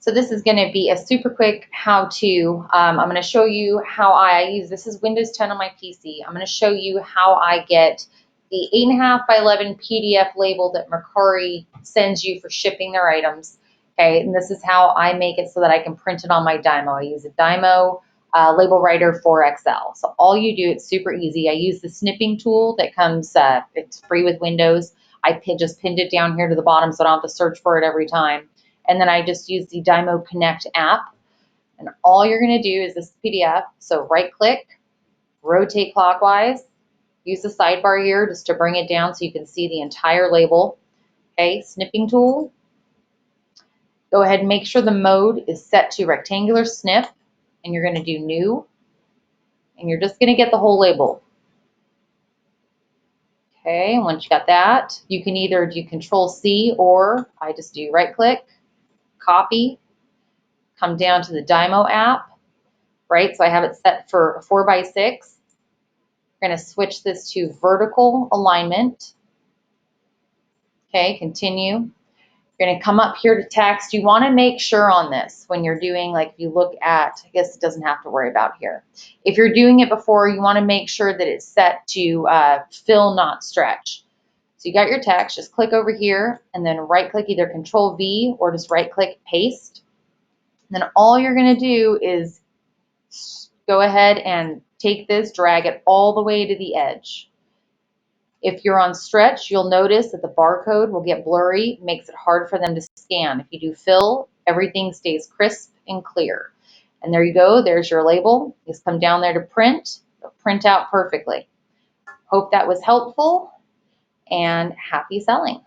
So this is going to be a super quick how-to. I'm going to show you how I use, this is Windows 10 on my PC. I'm going to show you how I get the 8.5 by 11 PDF label that Mercari sends you for shipping their items. Okay, and this is how I make it so that I can print it on my Dymo. I use a Dymo Labelwriter 4XL. So all you do, it's super easy. I use the snipping tool that comes, it's free with Windows. I just pinned it down here to the bottom so I don't have to search for it every time. And then I just use the Dymo Connect app. And all you're going to do is this PDF. So right click, rotate clockwise, use the sidebar here just to bring it down so you can see the entire label. Okay, snipping tool. Go ahead and make sure the mode is set to rectangular snip. And you're going to do new. And you're just going to get the whole label. Okay, and once you got that, you can either do Control C or I just do right click, copy, come down to the Dymo app, right? So I have it set for 4x6. We're going to switch this to vertical alignment. Okay, continue. You're going to come up here to text. You want to make sure on this when you're doing, like if you look at, I guess it doesn't have to worry about here. If you're doing it before, you want to make sure that it's set to fill, not stretch. So you got your text, just click over here and then right click, either Control V or just right click paste. And then all you're going to do is go ahead and take this, drag it all the way to the edge. If you're on stretch, you'll notice that the barcode will get blurry, makes it hard for them to scan. If you do fill, everything stays crisp and clear. And there you go, there's your label. Just come down there to print, it'll print out perfectly. Hope that was helpful and happy selling.